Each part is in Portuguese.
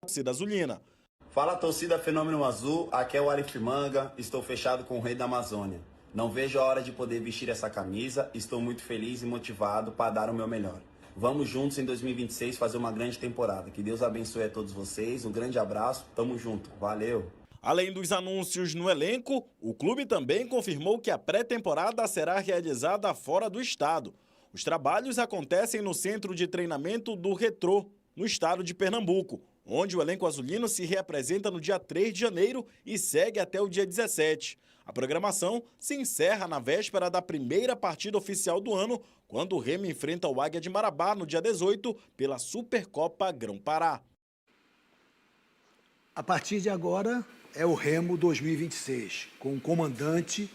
torcida azulina. Fala, torcida Fenômeno Azul, aqui é o Arif Manga, estou fechado com o Rei da Amazônia. Não vejo a hora de poder vestir essa camisa, estou muito feliz e motivado para dar o meu melhor. Vamos juntos em 2026 fazer uma grande temporada. Que Deus abençoe a todos vocês, um grande abraço, tamo junto, valeu! Além dos anúncios no elenco, o clube também confirmou que a pré-temporada será realizada fora do estado. Os trabalhos acontecem no centro de treinamento do Retrô, no estado de Pernambuco, onde o elenco azulino se reapresenta no dia 3 de janeiro e segue até o dia 17. A programação se encerra na véspera da primeira partida oficial do ano, quando o Remo enfrenta o Águia de Marabá no dia 18 pela Supercopa Grão-Pará. A partir de agora é o Remo 2026, com o comandante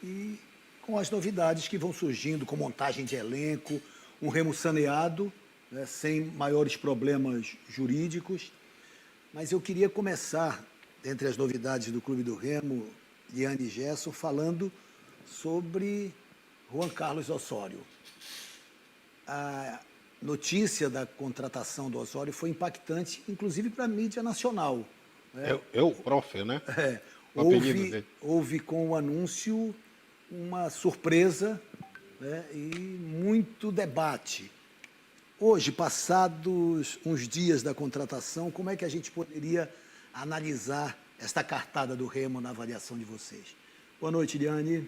e com as novidades que vão surgindo, com montagem de elenco, um Remo saneado, né, sem maiores problemas jurídicos. Mas eu queria começar, entre as novidades do Clube do Remo, Liane e Gerson, falando sobre Juan Carlos Osório. A notícia da contratação do Osório foi impactante, inclusive para a mídia nacional. É o prof, né? Houve com o anúncio uma surpresa, né, e muito debate. Hoje, passados uns dias da contratação, como é que a gente poderia analisar esta cartada do Remo na avaliação de vocês? Boa noite, Liane.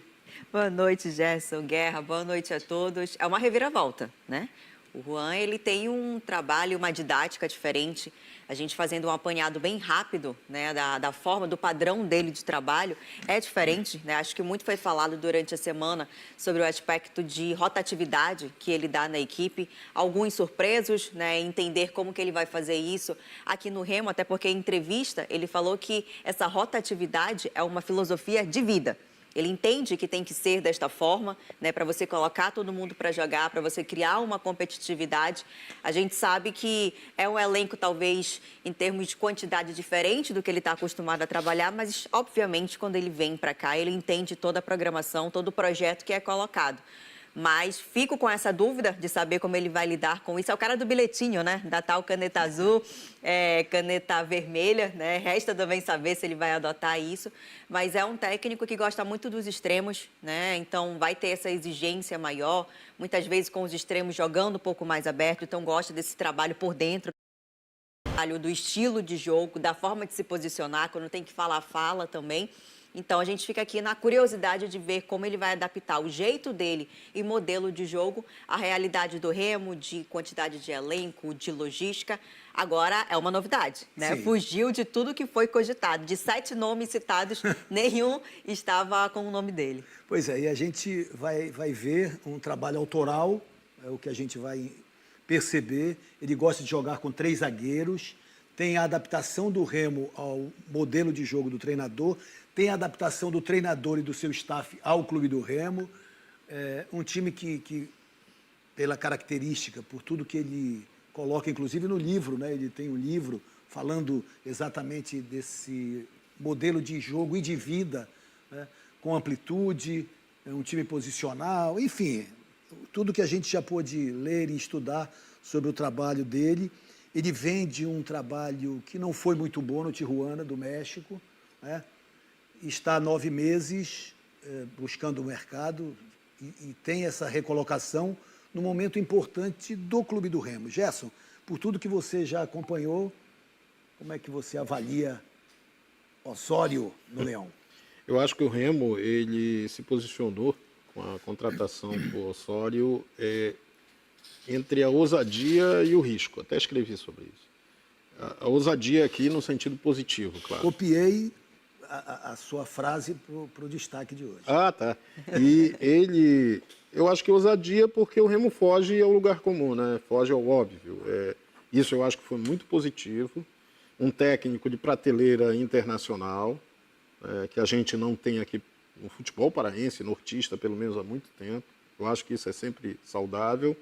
Boa noite, Gerson, Guerra, boa noite a todos. É uma reviravolta, né? O Juan, ele tem um trabalho, uma didática diferente, a gente fazendo um apanhado bem rápido, né, da forma, do padrão dele de trabalho, é diferente, né? Acho que muito foi falado durante a semana sobre o aspecto de rotatividade que ele dá na equipe, alguns surpresos, né, entender como que ele vai fazer isso aqui no Remo, até porque em entrevista ele falou que essa rotatividade é uma filosofia de vida. Ele entende que tem que ser desta forma, né, para você colocar todo mundo para jogar, para você criar uma competitividade. A gente sabe que é um elenco, talvez, em termos de quantidade diferente do que ele está acostumado a trabalhar, mas, obviamente, quando ele vem para cá, ele entende toda a programação, todo o projeto que é colocado. Mas fico com essa dúvida de saber como ele vai lidar com isso. É o cara do bilhetinho, né? Da tal caneta azul, caneta vermelha, né? Resta também saber se ele vai adotar isso. Mas é um técnico que gosta muito dos extremos, né? Então vai ter essa exigência maior, muitas vezes com os extremos jogando um pouco mais aberto. Então gosta desse trabalho por dentro, do estilo de jogo, da forma de se posicionar, quando tem que falar, fala também. Então, a gente fica aqui na curiosidade de ver como ele vai adaptar o jeito dele e modelo de jogo à realidade do Remo, de quantidade de elenco, de logística. Agora, é uma novidade, né? Sim. Fugiu de tudo que foi cogitado. De 7 nomes citados, nenhum estava com o nome dele. Pois é, e a gente vai ver um trabalho autoral, é o que a gente vai perceber. Ele gosta de jogar com 3 zagueiros, tem a adaptação do Remo ao modelo de jogo do treinador, tem a adaptação do treinador e do seu staff ao Clube do Remo. Um time que, pela característica, por tudo que ele coloca, inclusive no livro, né? Ele tem um livro falando exatamente desse modelo de jogo e de vida, né? Com amplitude, um time posicional, enfim, tudo que a gente já pôde ler e estudar sobre o trabalho dele. Ele vem de um trabalho que não foi muito bom no Tijuana, do México, né? Está há 9 meses buscando o mercado e tem essa recolocação no momento importante do Clube do Remo. Gerson, por tudo que você já acompanhou, como é que você avalia Osório no Leão? Eu acho que o Remo, ele se posicionou com a contratação do Osório entre a ousadia e o risco. Até escrevi sobre isso. A ousadia aqui no sentido positivo, claro. Copiei a sua frase para o destaque de hoje. Ah, tá. E eu acho que ousadia porque o Remo foge ao lugar comum, né? Foge ao óbvio. Isso eu acho que foi muito positivo. Um técnico de prateleira internacional, que a gente não tem aqui no futebol paraense, nortista, pelo menos há muito tempo. Eu acho que isso é sempre saudável.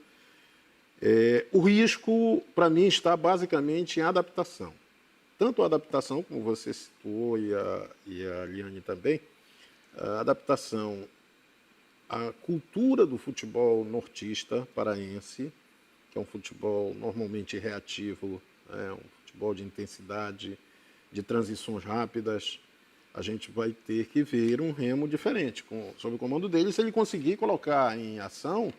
O risco, para mim, está basicamente em adaptação. Tanto a adaptação, como você citou, e a Liane também, a adaptação à cultura do futebol nortista paraense, que é um futebol normalmente reativo, um futebol de intensidade, de transições rápidas. A gente vai ter que ver um Remo diferente, sob o comando dele, se ele conseguir colocar em ação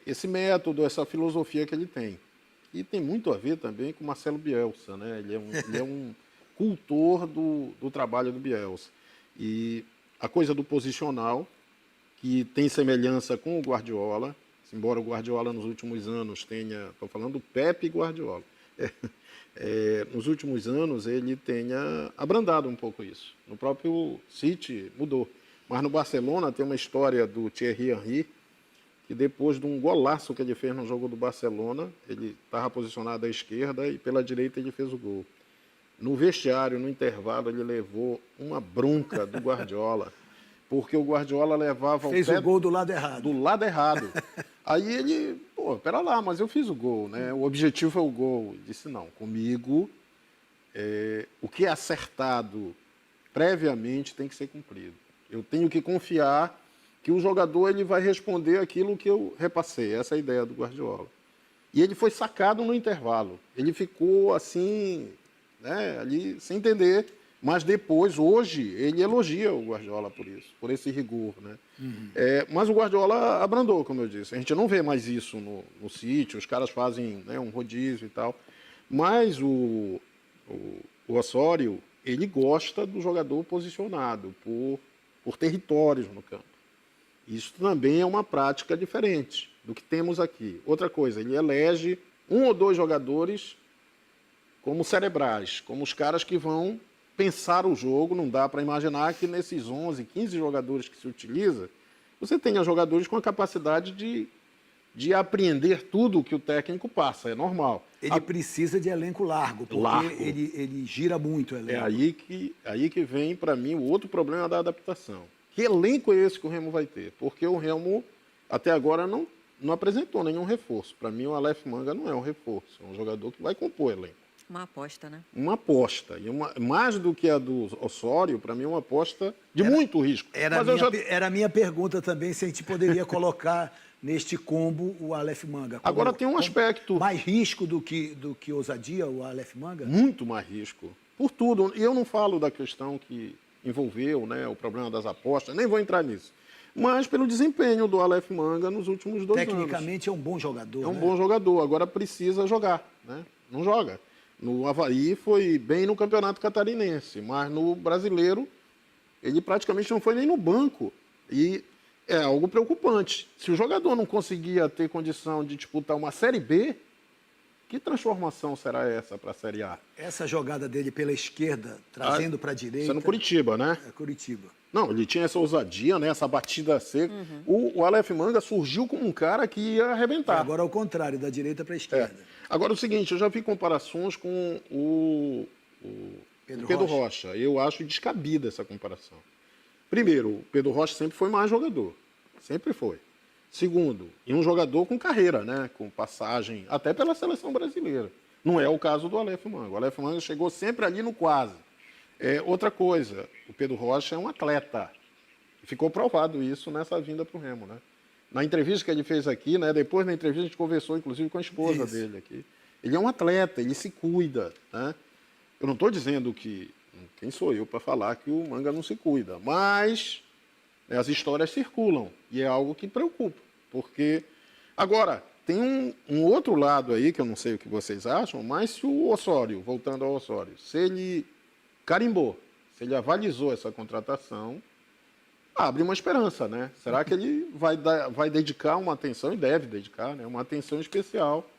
esse método, essa filosofia que ele tem. E tem muito a ver também com o Marcelo Bielsa, né? Ele é um cultor do trabalho do Bielsa. E a coisa do posicional, que tem semelhança com o Guardiola, embora o Guardiola nos últimos anos tenha, estou falando do Pepe Guardiola, nos últimos anos ele tenha abrandado um pouco isso. No próprio City mudou. Mas no Barcelona tem uma história do Thierry Henry, que depois de um golaço que ele fez no jogo do Barcelona, ele estava posicionado à esquerda e pela direita ele fez o gol. No vestiário, no intervalo, ele levou uma bronca do Guardiola, porque o Guardiola levava Fez o gol do lado errado. Do lado errado. Aí ele, pera lá, mas eu fiz o gol, né? O objetivo é o gol. Ele disse, não, comigo, o que é acertado previamente tem que ser cumprido. Eu tenho que confiar que o jogador ele vai responder aquilo que eu repassei. Essa é a ideia do Guardiola. E ele foi sacado no intervalo. Ele ficou assim, né, ali sem entender. Mas depois, hoje, ele elogia o Guardiola por isso, por esse rigor, né? Mas o Guardiola abrandou, como eu disse. A gente não vê mais isso no City, os caras fazem, né, um rodízio e tal. Mas o Osório, ele gosta do jogador posicionado por territórios no campo. Isso também é uma prática diferente do que temos aqui. Outra coisa, ele elege 1 ou 2 jogadores como cerebrais, como os caras que vão pensar o jogo. Não dá para imaginar que nesses 11, 15 jogadores que se utiliza, você tenha jogadores com a capacidade de apreender tudo o que o técnico passa, é normal. Ele precisa de elenco largo, porque ele gira muito o elenco. É aí que vem, para mim, o outro problema da adaptação. Que elenco é esse que o Remo vai ter? Porque o Remo, até agora, não apresentou nenhum reforço. Para mim, o Aleph Manga não é um reforço, é um jogador que vai compor o elenco. Uma aposta, né? Uma aposta. E mais do que a do Osório, para mim, é uma aposta de muito risco. Era a minha pergunta também, se a gente poderia colocar neste combo o Aleph Manga. Agora tem um aspecto... Mais risco do que ousadia, o Aleph Manga? Muito mais risco. Por tudo. E eu não falo da questão que envolveu, né, o problema das apostas, nem vou entrar nisso. Mas pelo desempenho do Aleph Manga nos últimos 2 anos. Tecnicamente é um bom jogador. É um bom jogador. Agora precisa jogar, né? Não joga. No Avaí foi bem no Campeonato Catarinense, mas no Brasileiro ele praticamente não foi nem no banco. E é algo preocupante. Se o jogador não conseguia ter condição de disputar uma Série B, que transformação será essa para a Série A? Essa jogada dele pela esquerda, trazendo para a direita... Isso é no Curitiba, né? É Curitiba. Não, ele tinha essa ousadia, né? Essa batida seca. O Aleph Manga surgiu como um cara que ia arrebentar. Agora ao contrário, da direita para a esquerda. Agora o seguinte, eu já vi comparações com o Pedro Rocha. Eu acho descabida essa comparação. Primeiro, o Pedro Rocha sempre foi mais jogador. Sempre foi. Segundo, e um jogador com carreira, né? Com passagem até pela seleção brasileira. Não é o caso do Aleph Manga. O Aleph Manga chegou sempre ali no quase. Outra coisa, o Pedro Rocha é um atleta. Ficou provado isso nessa vinda para o Remo, né? Na entrevista que ele fez aqui, né? Depois da entrevista a gente conversou, inclusive, com a esposa dele aqui. Ele é um atleta, ele se cuida, né? Eu não estou dizendo que... Quem sou eu para falar que o Manga não se cuida? Mas as histórias circulam e é algo que preocupa. Porque... Agora, tem um outro lado aí, que eu não sei o que vocês acham, mas se o Osório, voltando ao Osório, se ele carimbou, se ele avalizou essa contratação, abre uma esperança, né? Será que ele vai dedicar uma atenção, e deve dedicar, né, uma atenção especial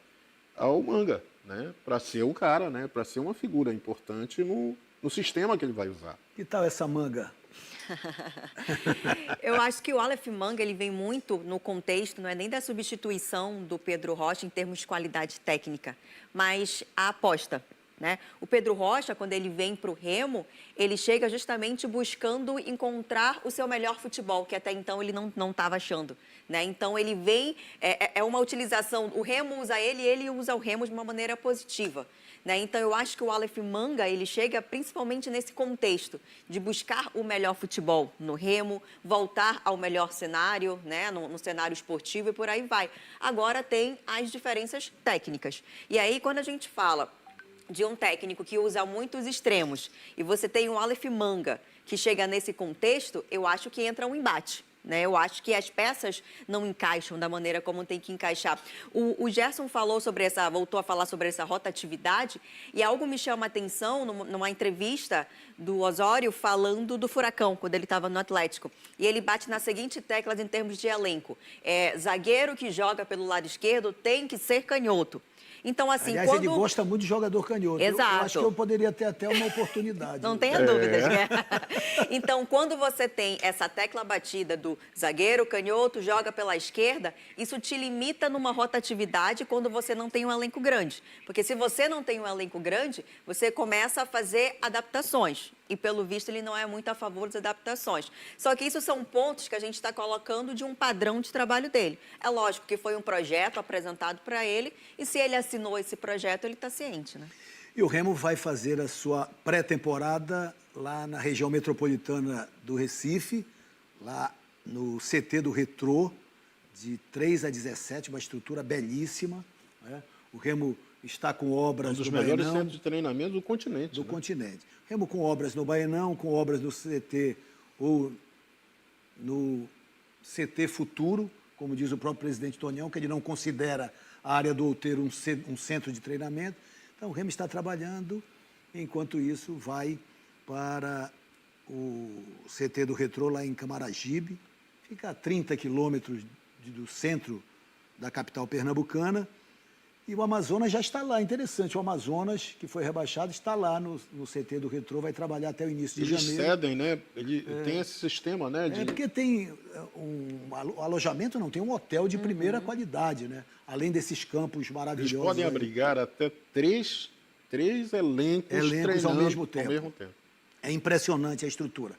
ao Manga, né? Para ser o cara, né? Para ser uma figura importante no sistema que ele vai usar. Que tal essa Manga? Eu acho que o Aleph Manga ele vem muito no contexto, não é nem da substituição do Pedro Rocha em termos de qualidade técnica, mas a aposta. Né? O Pedro Rocha, quando ele vem para o Remo, ele chega justamente buscando encontrar o seu melhor futebol, que até então ele não estava achando. Né? Então, ele vem, é uma utilização, o Remo usa ele e ele usa o Remo de uma maneira positiva. Né? Então, eu acho que o Aleph Manga, ele chega principalmente nesse contexto de buscar o melhor futebol no Remo, voltar ao melhor cenário, né? no cenário esportivo e por aí vai. Agora tem as diferenças técnicas. E aí, quando a gente fala de um técnico que usa muitos extremos e você tem um Aleph Manga que chega nesse contexto, eu acho que entra um embate. Né? Eu acho que as peças não encaixam da maneira como tem que encaixar. O Gerson voltou a falar sobre essa rotatividade e algo me chama a atenção numa entrevista do Osório falando do Furacão, quando ele estava no Atlético. E ele bate na seguinte tecla em termos de elenco. Zagueiro que joga pelo lado esquerdo tem que ser canhoto. Então, assim, aliás, ele gosta muito de jogador canhoto. Exato. Eu acho que eu poderia ter até uma oportunidade. Não tenha dúvidas, né? Então, quando você tem essa tecla batida do zagueiro canhoto, joga pela esquerda, isso te limita numa rotatividade quando você não tem um elenco grande. Porque se você não tem um elenco grande, você começa a fazer adaptações. E, pelo visto, ele não é muito a favor das adaptações. Só que isso são pontos que a gente está colocando de um padrão de trabalho dele. É lógico que foi um projeto apresentado para ele, e se ele assinou esse projeto, ele está ciente, né? E o Remo vai fazer a sua pré-temporada lá na região metropolitana do Recife, lá no CT do Retrô, de 3 a 17, uma estrutura belíssima, né? O Remo está com obras um dos no melhores Baenão, centros de treinamento do continente. do né? continente. Remo com obras no Baenão, com obras no CT ou no CT Futuro, como diz o próprio presidente Tonião, que ele não considera a área do Outeiro um centro de treinamento. Então, o Remo está trabalhando, enquanto isso vai para o CT do Retrô, lá em Camaragibe, fica a 30 quilômetros do centro da capital pernambucana. E o Amazonas já está lá, interessante. O Amazonas, que foi rebaixado, está lá no CT do Retrô, vai trabalhar até o início de Eles janeiro. cedem, né? Ele tem esse sistema, né? É porque tem o alojamento, não, tem um hotel de primeira qualidade, né? Além desses campos maravilhosos. Eles podem aí. abrigar até três elencos Elencos ao treinando mesmo tempo. Ao mesmo tempo. É impressionante a estrutura.